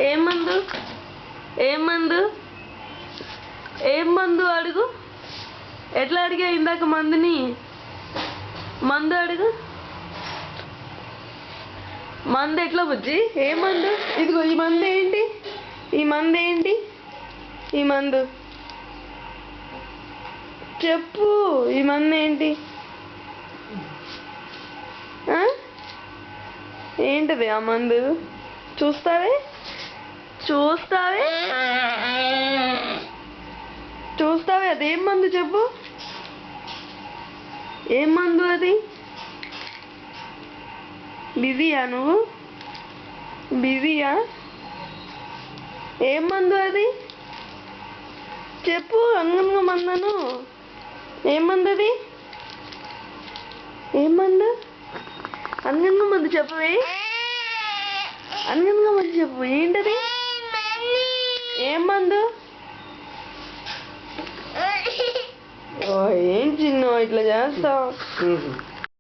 ఏం మందు? ఏం మందు? ఏం మందు అడుగు. ఎట్లా అడిగా ఇందాక మందుని? మందు అడుగు. మందు ఎట్లా బుజ్జి? ఏ మందు? ఇదిగో ఈ మందు ఏంటి? ఈ మందు ఏంటి? ఈ మందు చెప్పు. ఈ మందు ఏంటి? ఏంటిది ఆ మందు? చూస్తావే చూస్తావే చూస్తావే అదేం మందు చెప్పు. ఏం మందు అది? బిజీయా నువ్వు? బిజీయా? ఏం మందు అది చెప్పు. అంగంగా మందను. ఏం మందు అది? ఏం మందు? అంగంగా మందు చెప్పవే. అంగంగా మందు చెప్పు. ఏంటది? ఏం మందు? ఏం చిన్న ఇట్లా చేస్తావు?